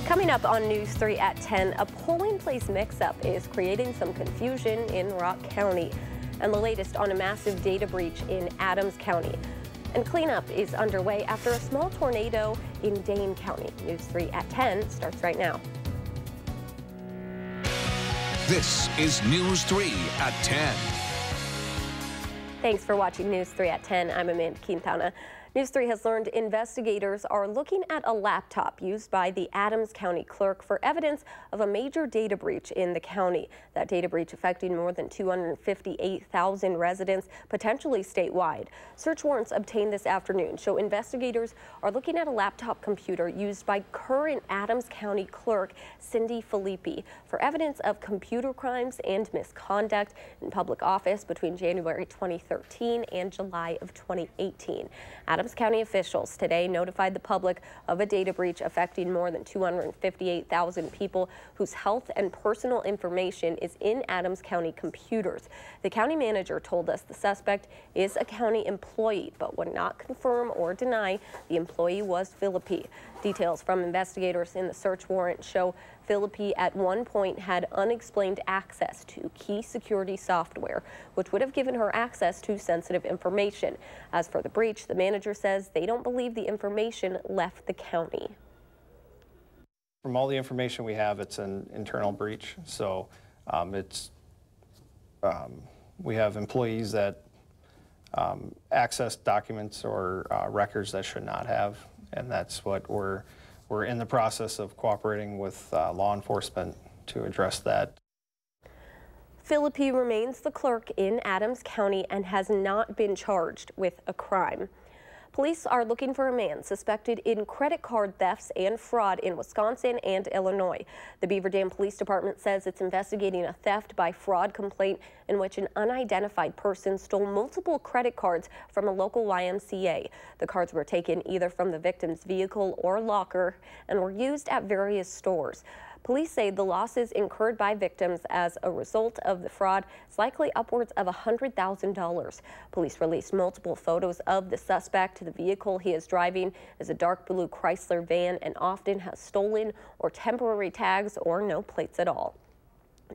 Coming up on News 3 at 10, a polling place mix-up is creating some confusion in Rock County. And the latest on a massive data breach in Adams County. And cleanup is underway after a small tornado in Dane County. News 3 at 10 starts right now. This is News 3 at 10. Thanks for watching News 3 at 10. I'm Amanda Quintana. News 3 has learned investigators are looking at a laptop used by the Adams County clerk for evidence of a major data breach in the county. That data breach affecting more than 258,000 residents, potentially statewide. Search warrants obtained this afternoon show investigators are looking at a laptop computer used by current Adams County clerk Cindy Filippi for evidence of computer crimes and misconduct in public office between January 2013 and July of 2018. Adams County officials today notified the public of a data breach affecting more than 258,000 people whose health and personal information is in Adams County computers. The county manager told us the suspect is a county employee, but would not confirm or deny the employee was Filippi. Details from investigators in the search warrant show Filippi at one point had unexplained access to key security software, which would have given her access to sensitive information. As for the breach, the manager says they don't believe the information left the county. From all the information we have, it's an internal breach. So we have employees that access documents or records that should not have, and that's what we're in the process of cooperating with law enforcement to address that. Filippi remains the clerk in Adams County and has not been charged with a crime. Police are looking for a man suspected in credit card thefts and fraud in Wisconsin and Illinois. The Beaver Dam Police Department says it's investigating a theft by fraud complaint in which an unidentified person stole multiple credit cards from a local YMCA. The cards were taken either from the victim's vehicle or locker and were used at various stores. Police say the losses incurred by victims as a result of the fraud is likely upwards of $100,000. Police released multiple photos of the suspect. The vehicle he is driving is a dark blue Chrysler van and often has stolen or temporary tags or no plates at all.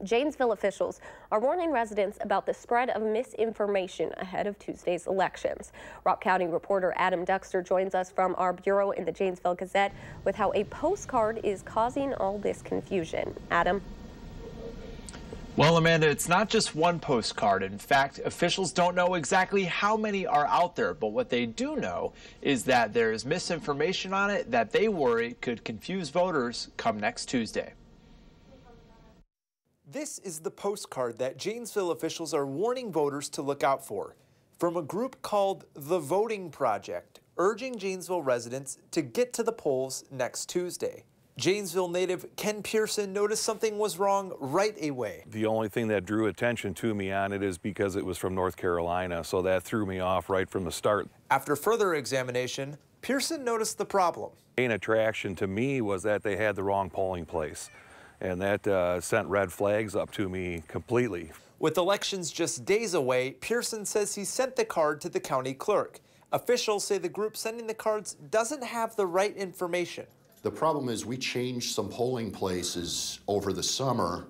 Janesville officials are warning residents about the spread of misinformation ahead of Tuesday's elections. Rock County reporter Adam Duxter joins us from our bureau in the Janesville Gazette with how a postcard is causing all this confusion. Adam? Well, Amanda, it's not just one postcard. In fact, officials don't know exactly how many are out there, but what they do know is that there's misinformation on it that they worry could confuse voters come next Tuesday. This is the postcard that Janesville officials are warning voters to look out for, from a group called The Voting Project, urging Janesville residents to get to the polls next Tuesday. Janesville native Ken Pearson noticed something was wrong right away. The only thing that drew attention to me on it is because it was from North Carolina, so that threw me off right from the start. After further examination, Pearson noticed the problem. The main attraction to me was that they had the wrong polling place. And that sent red flags up to me completely. With elections just days away, Pearson says he sent the card to the county clerk. Officials say the group sending the cards doesn't have the right information. The problem is we changed some polling places over the summer.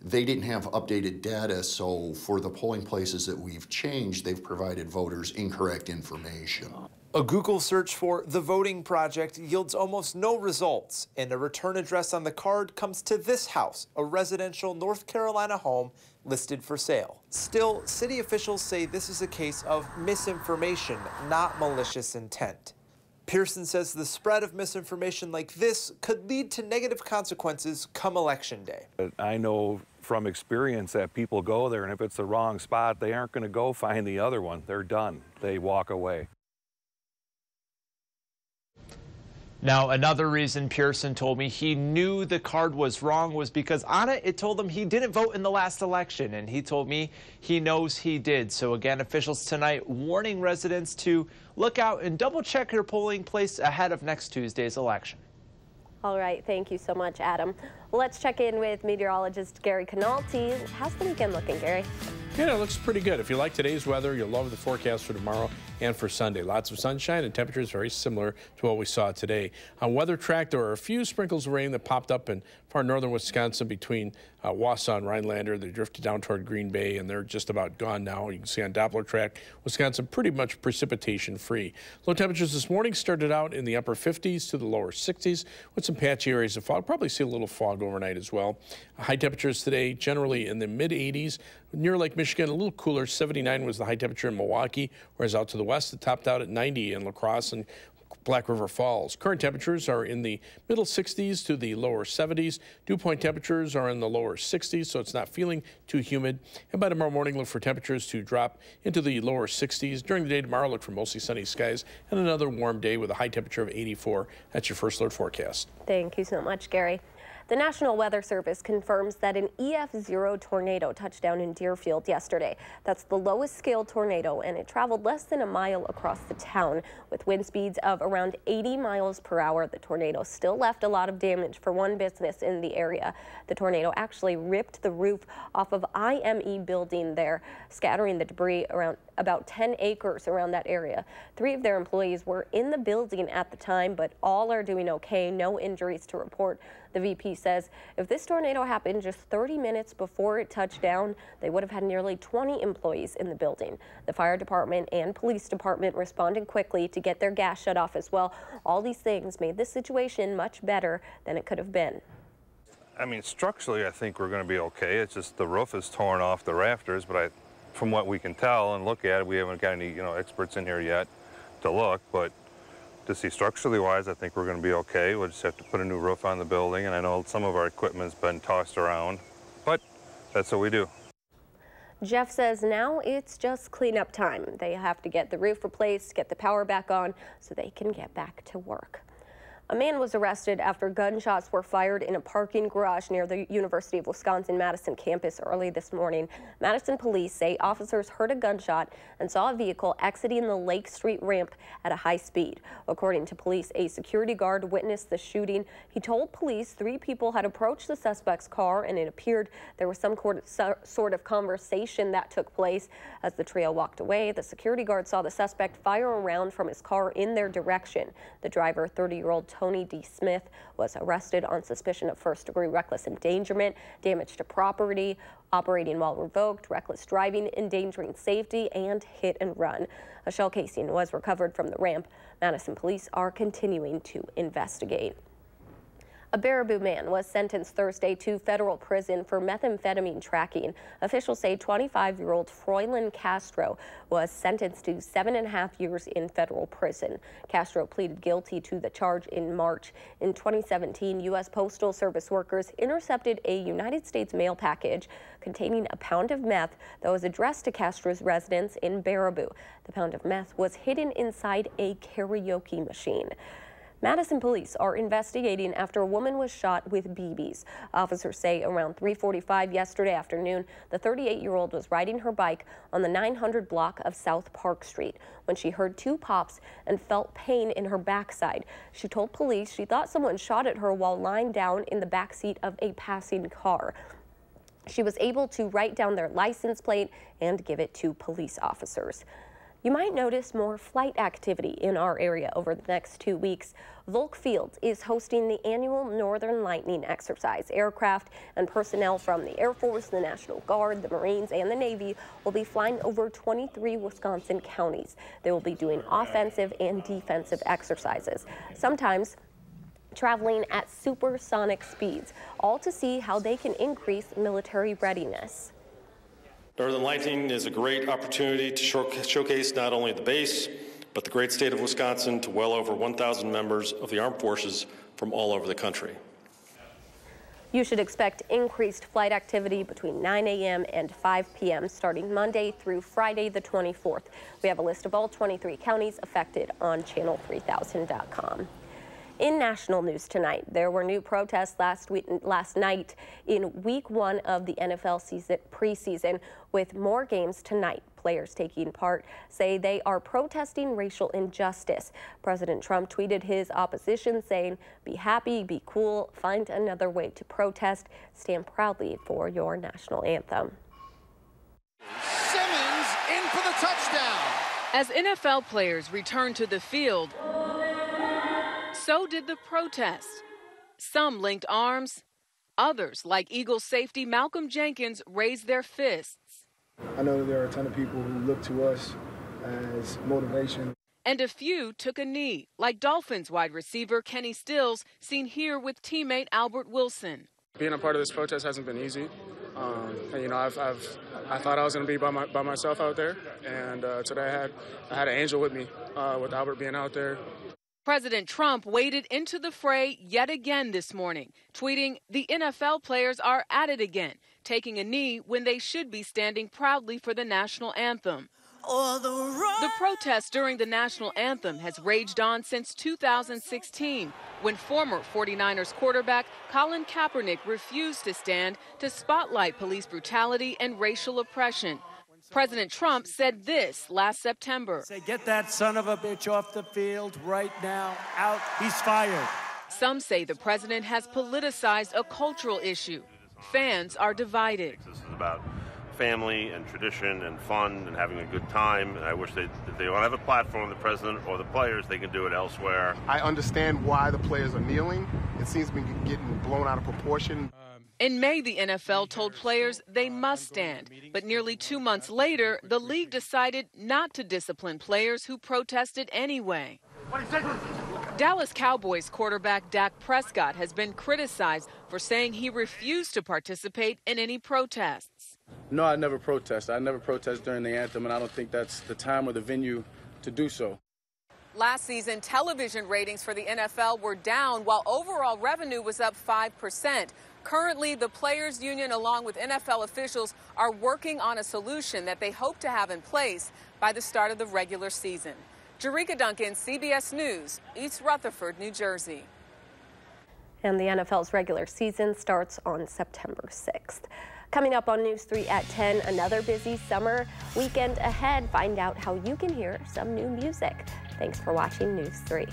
They didn't have updated data, so for the polling places that we've changed, they've provided voters incorrect information. A Google search for The Voting Project yields almost no results, and a return address on the card comes to this house, a residential North Carolina home listed for sale. Still, city officials say this is a case of misinformation, not malicious intent. Pearson says the spread of misinformation like this could lead to negative consequences come Election Day. I know from experience that people go there, and if it's the wrong spot, they aren't going to go find the other one. They're done. They walk away. Now, another reason Pearson told me he knew the card was wrong was because on it, it told him he didn't vote in the last election, and he told me he knows he did. So again, officials tonight warning residents to look out and double check your polling place ahead of next Tuesday's election. All right, thank you so much, Adam. Let's check in with meteorologist Gary Canalti. How's the weekend looking, Gary? Yeah, it looks pretty good. If you like today's weather, you'll love the forecast for tomorrow. and for Sunday. Lots of sunshine and temperatures very similar to what we saw today. On weather track, there are a few sprinkles of rain that popped up in far northern Wisconsin between Wausau and Rhinelander. They drifted down toward Green Bay, and they're just about gone now. You can see on Doppler track, Wisconsin pretty much precipitation free. Low temperatures this morning started out in the upper 50s to the lower 60s with some patchy areas of fog. Probably see a little fog overnight as well. High temperatures today generally in the mid 80s. Near Lake Michigan, a little cooler. 79 was the high temperature in Milwaukee, whereas out to the west it topped out at 90 in La Crosse and Black River Falls. Current temperatures are in the middle 60s to the lower 70s. Dew point temperatures are in the lower 60s, so it's not feeling too humid. And by tomorrow morning, look for temperatures to drop into the lower 60s. During the day tomorrow, look for mostly sunny skies and another warm day with a high temperature of 84. That's your first alert forecast. Thank you so much, Gary. The National Weather Service confirms that an EF0 tornado touched down in Deerfield yesterday. That's the lowest scale tornado, and it traveled less than a mile across the town. With wind speeds of around 80 miles per hour, the tornado still left a lot of damage for one business in the area. The tornado actually ripped the roof off of IME building there, scattering the debris around about 10 acres around that area. 3 of their employees were in the building at the time, but all are doing okay. No injuries to report. The VP says if this tornado happened just 30 minutes before it touched down, they would have had nearly 20 employees in the building. The fire department and police department responded quickly to get their gas shut off as well. All these things made this situation much better than it could have been. I mean, structurally, I think we're going to be okay. It's just the roof is torn off the rafters, but from what we can tell and look at it, we haven't got any, experts in here yet to look, but to see structurally wise, I think we're going to be okay. We'll just have to put a new roof on the building, and I know some of our equipment's been tossed around, but that's what we do. Jeff says now it's just cleanup time. They have to get the roof replaced, get the power back on so they can get back to work. A man was arrested after gunshots were fired in a parking garage near the University of Wisconsin-Madison campus early this morning. Madison police say officers heard a gunshot and saw a vehicle exiting the Lake Street ramp at a high speed. According to police, a security guard witnessed the shooting. He told police 3 people had approached the suspect's car, and it appeared there was some sort of conversation that took place. As the trio walked away, the security guard saw the suspect fire a round from his car in their direction. The driver, 30-year-old Tony D. Smith, was arrested on suspicion of first-degree reckless endangerment, damage to property, operating while revoked, reckless driving, endangering safety, and hit and run. A shell casing was recovered from the ramp. Madison police are continuing to investigate. A Baraboo man was sentenced Thursday to federal prison for methamphetamine tracking. Officials say 25-year-old Froylan Castro was sentenced to 7.5 years in federal prison. Castro pleaded guilty to the charge in March. In 2017, U.S. Postal Service workers intercepted a United States mail package containing a pound of meth that was addressed to Castro's residence in Baraboo. The pound of meth was hidden inside a karaoke machine. Madison police are investigating after a woman was shot with BBs. Officers say around 3:45 yesterday afternoon, the 38-year-old was riding her bike on the 900 block of South Park Street when she heard 2 pops and felt pain in her backside. She told police she thought someone shot at her while lying down in the backseat of a passing car. She was able to write down their license plate and give it to police officers. You might notice more flight activity in our area over the next 2 weeks. Volk Field is hosting the annual Northern Lightning exercise. Aircraft and personnel from the Air Force, the National Guard, the Marines, and the Navy will be flying over 23 Wisconsin counties. They will be doing offensive and defensive exercises, sometimes traveling at supersonic speeds, all to see how they can increase military readiness. Northern Lightning is a great opportunity to showcase not only the base, but the great state of Wisconsin to well over 1,000 members of the armed forces from all over the country. You should expect increased flight activity between 9 a.m. and 5 p.m. starting Monday through Friday the 24th. We have a list of all 23 counties affected on channel3000.com. In national news tonight, there were new protests last night in week 1 of the NFL preseason, with more games tonight. Players taking part say they are protesting racial injustice. President Trump tweeted his opposition saying, "Be happy, be cool, find another way to protest, stand proudly for your national anthem." Simmons in for the touchdown. As NFL players returned to the field, so did the protest. Some linked arms, others, like Eagles safety Malcolm Jenkins, raised their fists. I know that there are a ton of people who look to us as motivation. And a few took a knee, like Dolphins wide receiver Kenny Stills, seen here with teammate Albert Wilson. Being a part of this protest hasn't been easy. And, you know, I thought I was going to be by myself out there, and today I had an angel with me, with Albert being out there. President Trump waded into the fray yet again this morning, tweeting, "The NFL players are at it again, taking a knee when they should be standing proudly for the national anthem." The protest during the national anthem has raged on since 2016, when former 49ers quarterback Colin Kaepernick refused to stand to spotlight police brutality and racial oppression. President Trump said this last September. Say, get that son of a bitch off the field right now. Out. He's fired. Some say the president has politicized a cultural issue. Fans are divided. This is about family and tradition and fun and having a good time. And I wish if they don't have a platform, the president or the players, they can do it elsewhere. I understand why the players are kneeling. It seems to be getting blown out of proportion. In May, the NFL told players they must stand. But nearly 2 months later, the league decided not to discipline players who protested anyway. Dallas Cowboys quarterback Dak Prescott has been criticized for saying he refused to participate in any protests. No, I never protest. I never protest during the anthem, and I don't think that's the time or the venue to do so. Last season, television ratings for the NFL were down, while overall revenue was up 5%. Currently, the Players Union, along with NFL officials, are working on a solution that they hope to have in place by the start of the regular season. Jerika Duncan, CBS News, East Rutherford, New Jersey. And the NFL's regular season starts on September 6th. Coming up on News 3 at 10, another busy summer weekend ahead. Find out how you can hear some new music. Thanks for watching News 3.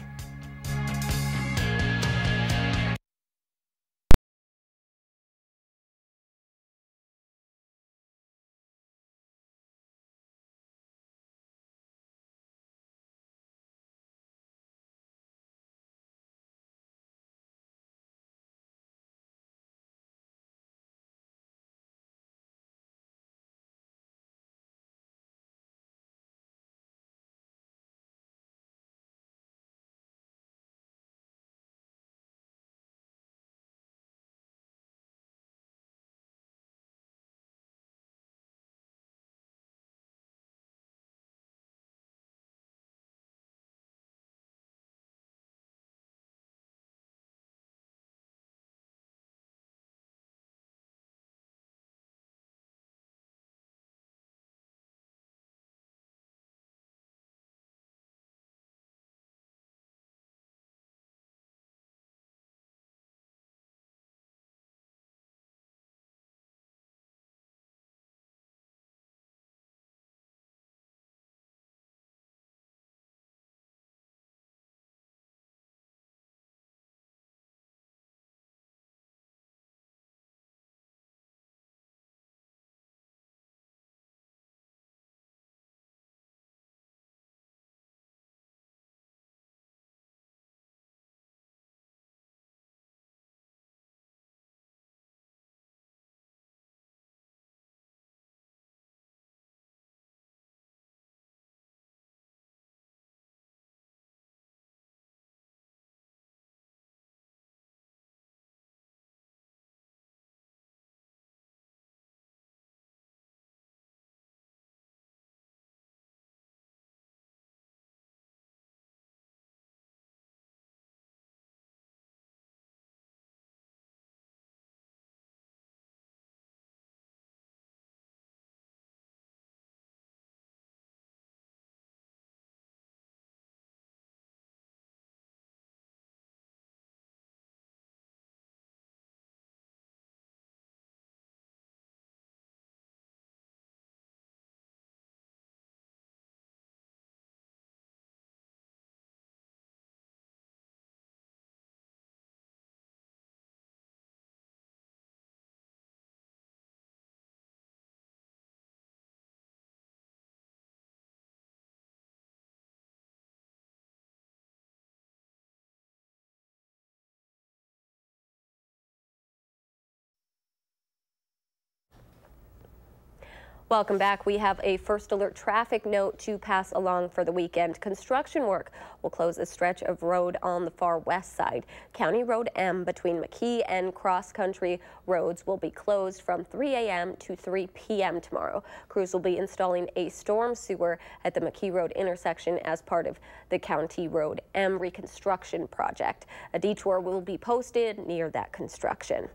Welcome back. We have a first alert traffic note to pass along for the weekend. Construction work will close a stretch of road on the far west side. County Road M between McKee and Cross Country roads will be closed from 3 a.m. to 3 p.m. tomorrow. Crews will be installing a storm sewer at the McKee Road intersection as part of the County Road M reconstruction project. A detour will be posted near that construction.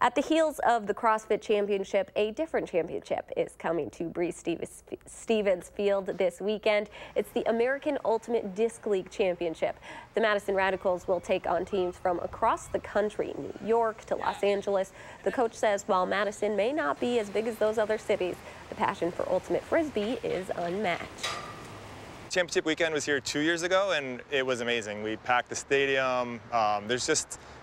At the heels of the CrossFit Championship, a different championship is coming to Breese-Stevens Field this weekend. It's the American Ultimate Disc League Championship. The Madison Radicals will take on teams from across the country, New York to Los Angeles. The coach says while Madison may not be as big as those other cities, the passion for Ultimate Frisbee is unmatched. Championship weekend was here 2 years ago, and it was amazing. We packed the stadium.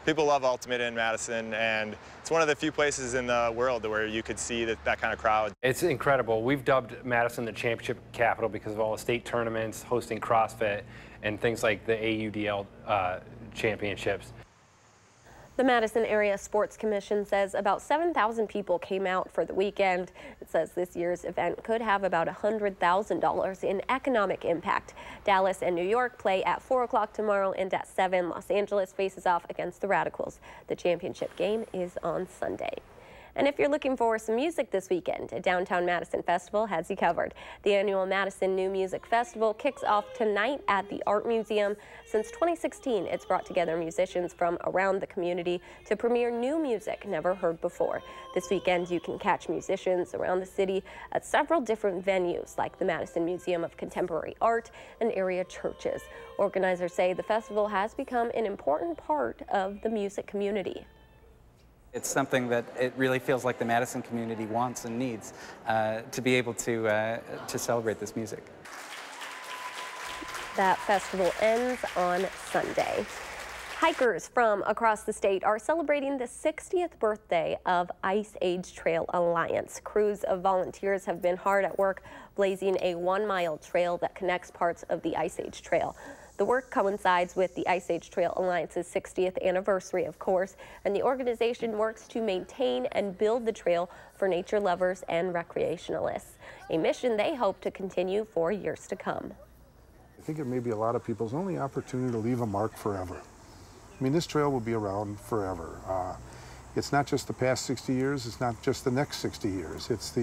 People love Ultimate in Madison, and it's one of the few places in the world where you could see that kind of crowd. It's incredible. We've dubbed Madison the championship capital because of all the state tournaments, hosting CrossFit, and things like the AUDL championships. The Madison Area Sports Commission says about 7,000 people came out for the weekend. It says this year's event could have about $100,000 in economic impact. Dallas and New York play at 4 o'clock tomorrow, and at 7, Los Angeles faces off against the Radicals. The championship game is on Sunday. And if you're looking for some music this weekend, a Downtown Madison Festival has you covered. The annual Madison New Music Festival kicks off tonight at the Art Museum. Since 2016, it's brought together musicians from around the community to premiere new music never heard before. This weekend, you can catch musicians around the city at several different venues, like the Madison Museum of Contemporary Art and area churches. Organizers say the festival has become an important part of the music community. It's something that it really feels like the Madison community wants and needs to be able to celebrate this music. That festival ends on Sunday. Hikers from across the state are celebrating the 60th birthday of Ice Age Trail Alliance. Crews of volunteers have been hard at work blazing a 1-mile trail that connects parts of the Ice Age Trail. The work coincides with the Ice Age Trail Alliance's 60th anniversary, of course, and the organization works to maintain and build the trail for nature lovers and recreationalists, a mission they hope to continue for years to come. I think it may be a lot of people's only opportunity to leave a mark forever. I mean, this trail will be around forever. It's not just the past 60 years, it's not just the next 60 years, it's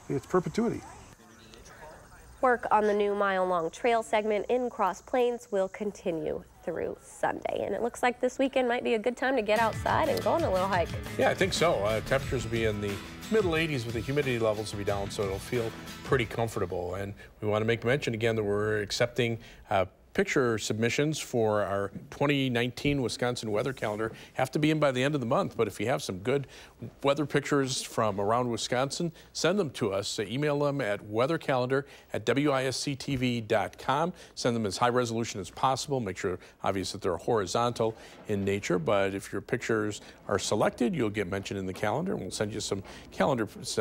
it's perpetuity. Work on the new mile-long trail segment in Cross Plains will continue through Sunday. And it looks like this weekend might be a good time to get outside and go on a little hike. Yeah, I think so. Temperatures will be in the middle 80s with the humidity levels will be down, so it'll feel pretty comfortable. And we want to make mention again that we're accepting picture submissions for our 2019 Wisconsin weather calendar. Have to be in by the end of the month, but if you have some good weather pictures from around Wisconsin, send them to us. Email them at weathercalendar@WISC-TV.com. Send them as high resolution as possible. Make sure, obviously, that they're horizontal in nature, but if your pictures are selected, you'll get mentioned in the calendar, and we'll send you some calendar as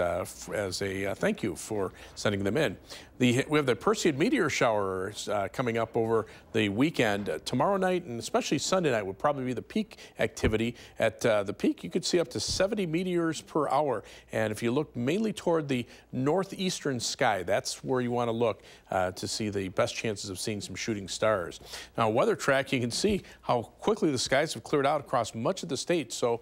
a thank you for sending them in. We have the Perseid meteor shower coming up over the weekend. Tomorrow night and especially Sunday night would probably be the peak activity. At the peak, you could see up to 70 meteors per hour. And if you look mainly toward the northeastern sky, that's where you want to look to see the best chances of seeing some shooting stars. Now, weather track, you can see how quickly the skies have cleared out across much of the state. So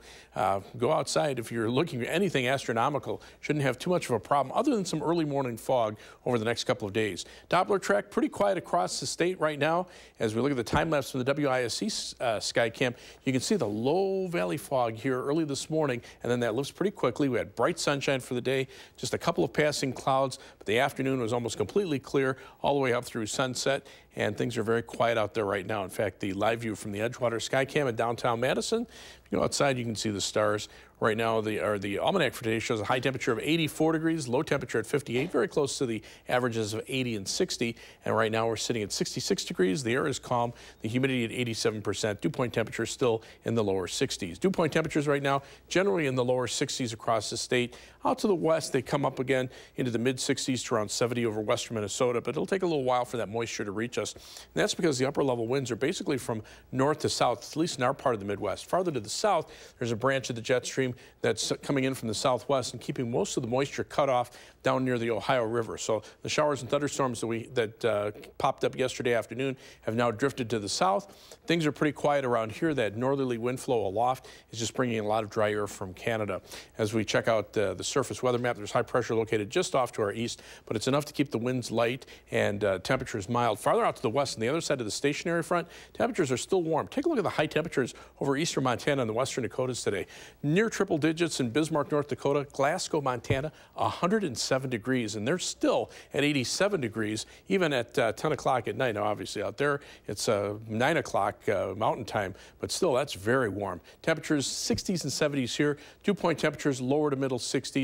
go outside if you're looking for anything astronomical. Shouldn't have too much of a problem other than some early morning fog over the next couple of days. Doppler track pretty quiet across the state right now. As we look at the time lapse from the WISC Skycam, you can see the low valley fog here early this morning, and then that lifts pretty quickly. We had bright sunshine for the day, just a couple of passing clouds, but the afternoon was almost completely clear all the way up through sunset, and things are very quiet out there right now. In fact, the live view from the Edgewater Skycam in downtown Madison, if you go outside, you can see the stars. Right now, the almanac for today shows a high temperature of 84 degrees, low temperature at 58, very close to the averages of 80 and 60. And right now, we're sitting at 66 degrees. The air is calm. The humidity at 87%. Dew point temperature still in the lower 60s. Dew point temperatures right now generally in the lower 60s across the state. Out to the west, they come up again into the mid-60s to around 70 over western Minnesota, but it'll take a little while for that moisture to reach us. And that's because the upper level winds are basically from north to south, at least in our part of the Midwest. Farther to the south, there's a branch of the jet stream that's coming in from the southwest and keeping most of the moisture cut off down near the Ohio River. So the showers and thunderstorms that popped up yesterday afternoon have now drifted to the south. Things are pretty quiet around here. That northerly wind flow aloft is just bringing a lot of dry air from Canada. As we check out the surface weather map, there's high pressure located just off to our east, but it's enough to keep the winds light and temperatures mild. Farther out to the west, on the other side of the stationary front, temperatures are still warm. Take a look at the high temperatures over eastern Montana and the western Dakotas today. Near triple digits in Bismarck, North Dakota, Glasgow, Montana, 107 degrees, and they're still at 87 degrees, even at 10 o'clock at night. Now, obviously, out there, it's 9 o'clock mountain time, but still, that's very warm. Temperatures 60s and 70s here. Dew point temperatures lower to middle 60s.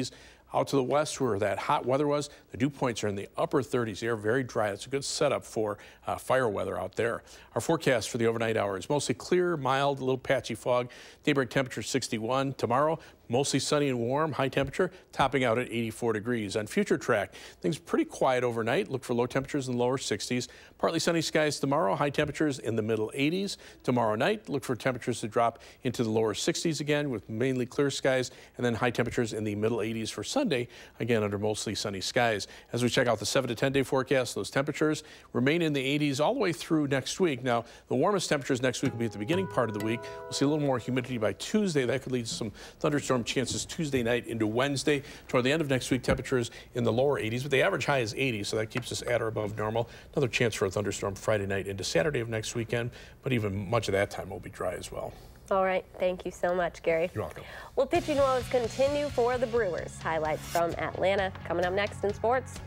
Out to the west, where that hot weather was, the dew points are in the upper 30s. The air very dry. It's a good setup for fire weather out there. Our forecast for the overnight hours, mostly clear, mild, a little patchy fog. Daybreak temperature 61. Tomorrow, mostly sunny and warm, high temperature, topping out at 84 degrees. On future track, things pretty quiet overnight. Look for low temperatures in the lower 60s. Partly sunny skies tomorrow, high temperatures in the middle 80s. Tomorrow night, look for temperatures to drop into the lower 60s again with mainly clear skies, and then high temperatures in the middle 80s for Sunday, again under mostly sunny skies. As we check out the 7 to 10 day forecast, those temperatures remain in the 80s all the way through next week. Now, the warmest temperatures next week will be at the beginning part of the week. We'll see a little more humidity by Tuesday. That could lead to some thunderstorm chances Tuesday night into Wednesday. Toward the end of next week, temperatures in the lower 80s, but the average high is 80, so that keeps us at or above normal. Another chance for a thunderstorm Friday night into Saturday of next weekend, but even much of that time will be dry as well. All right. Thank you so much, Gary. You're welcome. Well, pitching woes continue for the Brewers. Highlights from Atlanta coming up next in sports.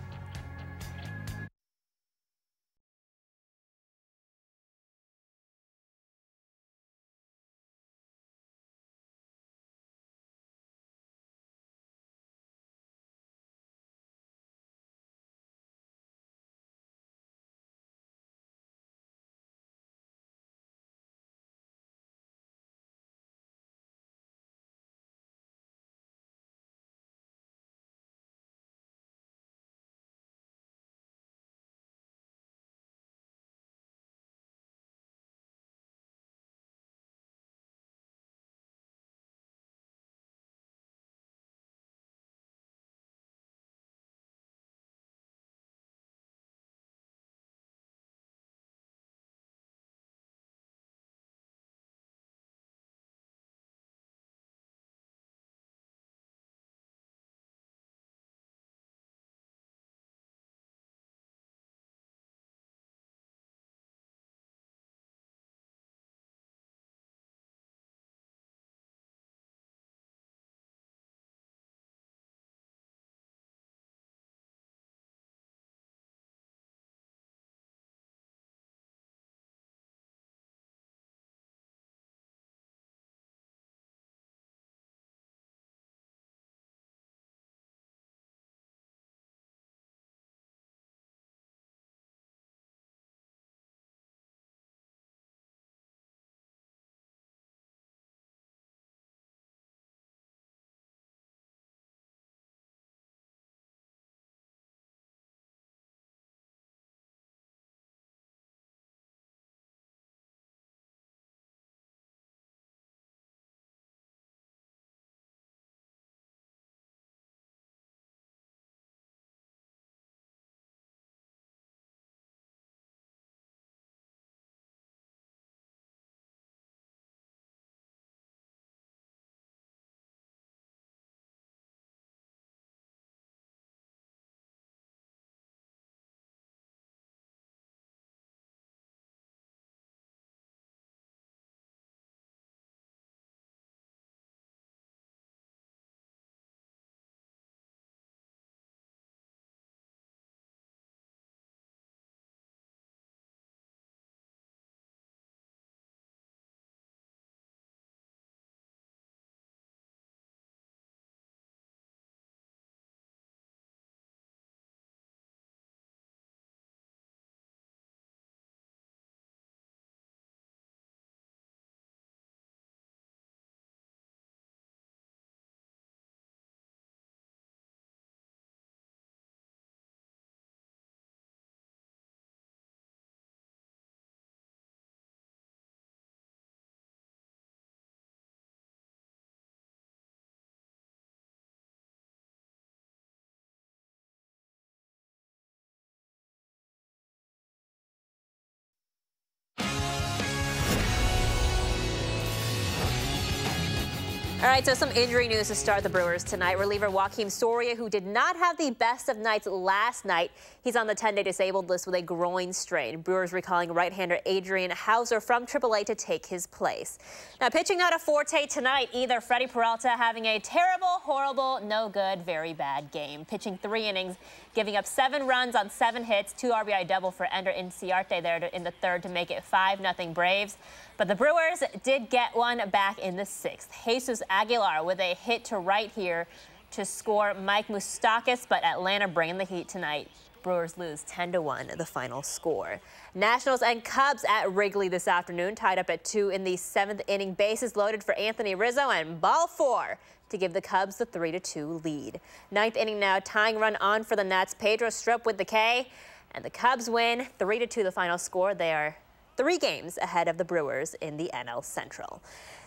All right, so some injury news to start the Brewers tonight. Reliever Joakim Soria, who did not have the best of nights last night, he's on the 10-day disabled list with a groin strain. Brewers recalling right-hander Adrian Hauser from AAA to take his place. Now, pitching not a forte tonight either. Freddie Peralta having a terrible, horrible, no good, very bad game. Pitching 3 innings, giving up 7 runs on 7 hits, 2 RBI double for Ender Inciarte there in the 3rd to make it 5-0 Braves. But the Brewers did get one back in the 6th. Jesus Aguilar with a hit to right here to score Mike Moustakas, but Atlanta bringing the heat tonight. Brewers lose 10-1, the final score. Nationals and Cubs at Wrigley this afternoon, tied up at 2 in the 7th inning. Bases loaded for Anthony Rizzo and ball 4 to give the Cubs the 3-2 lead. 9th inning now, tying run on for the Nats. Pedro Strop with the K, and the Cubs win 3-2 the final score. They are 3 games ahead of the Brewers in the NL Central.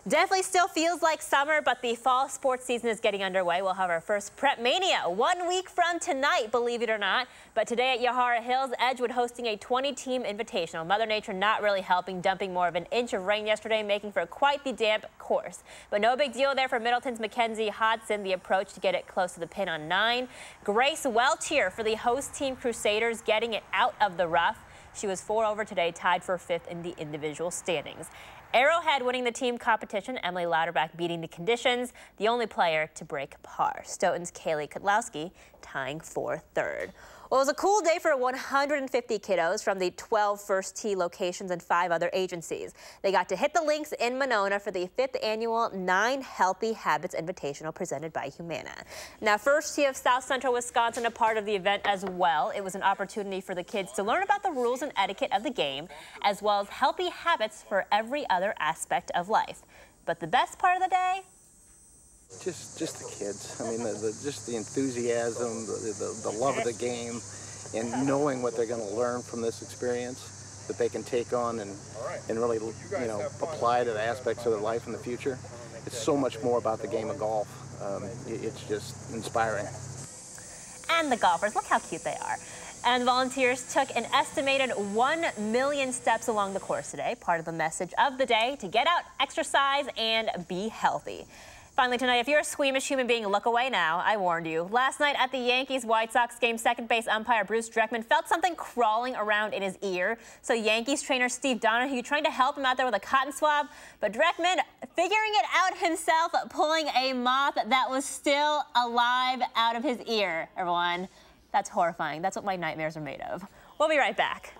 Definitely still feels like summer, but the fall sports season is getting underway. We'll have our first Prep Mania 1 week from tonight, believe it or not. But today at Yahara Hills, Edgewood hosting a 20-team invitational. Mother Nature not really helping, dumping more of an inch of rain yesterday, making for quite the damp course. But no big deal there for Middleton's Mackenzie Hodson, the approach to get it close to the pin on 9. Grace Welch here for the host team Crusaders, getting it out of the rough. She was 4 over today, tied for 5th in the individual standings. Arrowhead winning the team competition, Emily Lauterbach beating the conditions, the only player to break par. Stoughton's Kaylee Kudlowski tying for 3rd. Well, it was a cool day for 150 kiddos from the 12 First Tee locations and 5 other agencies. They got to hit the links in Monona for the 5th annual 9 Healthy Habits Invitational presented by Humana. Now, First Tee of South Central Wisconsin a part of the event as well. It was an opportunity for the kids to learn about the rules and etiquette of the game, as well as healthy habits for every other aspect of life. But the best part of the day? Just the kids. I mean, just the enthusiasm, the love of the game, and knowing what they're going to learn from this experience that they can take on and really, apply to the aspects of their life in the future. It's so much more about the game of golf. It's just inspiring. And the golfers, look how cute they are. And volunteers took an estimated 1 million steps along the course today. Part of the message of the day: to get out, exercise, and be healthy. Finally tonight, if you're a squeamish human being, look away now. I warned you. Last night at the Yankees-White Sox game, second base umpire Bruce Dreckman felt something crawling around in his ear. So Yankees trainer Steve Donahue trying to help him out there with a cotton swab, but Dreckman figuring it out himself, pulling a moth that was still alive out of his ear. Everyone, that's horrifying. That's what my nightmares are made of. We'll be right back.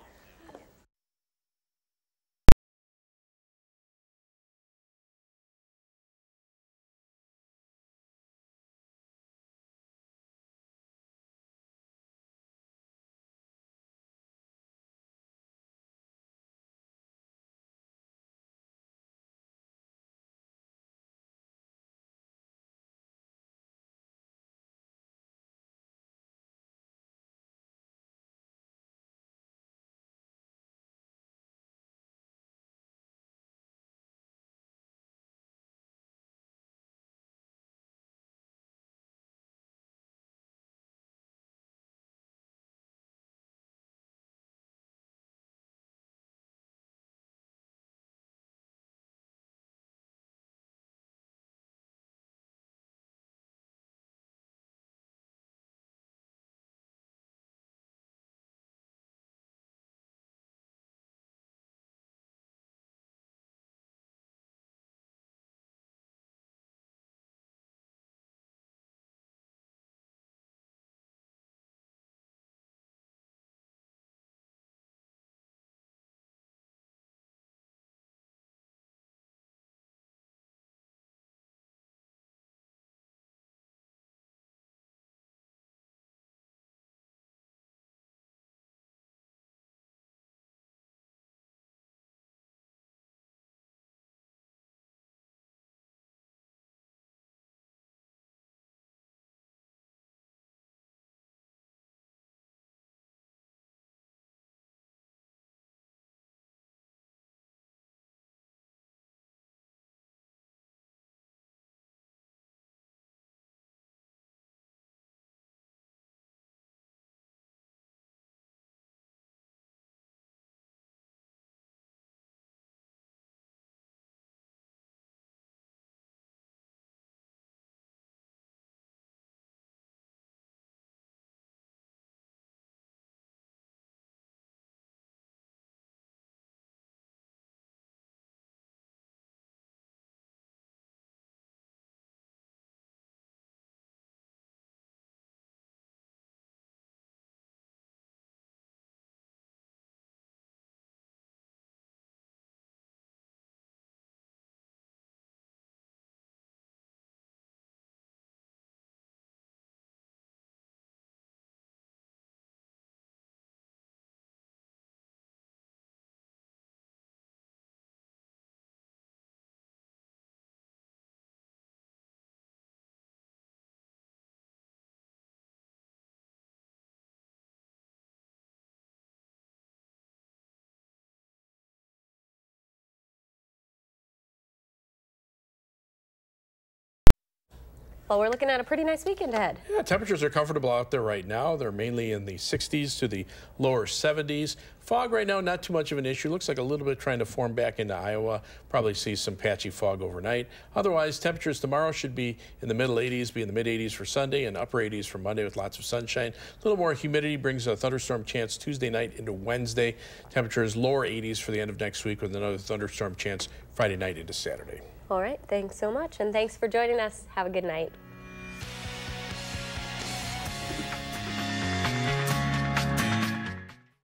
Well, we're looking at a pretty nice weekend ahead. Yeah, temperatures are comfortable out there right now. They're mainly in the 60s to the lower 70s. Fog right now, not too much of an issue. Looks like a little bit trying to form back into Iowa. Probably see some patchy fog overnight. Otherwise, temperatures tomorrow should be in the middle 80s, be in the mid 80s for Sunday, and upper 80s for Monday with lots of sunshine. A little more humidity brings a thunderstorm chance Tuesday night into Wednesday. Temperatures lower 80s for the end of next week with another thunderstorm chance Friday night into Saturday. All right, thanks so much, and thanks for joining us. Have a good night.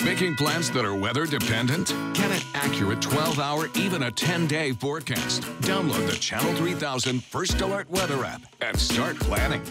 Making plans that are weather dependent? Get an accurate 12-hour, even a 10-day forecast. Download the Channel 3000 First Alert Weather app and start planning.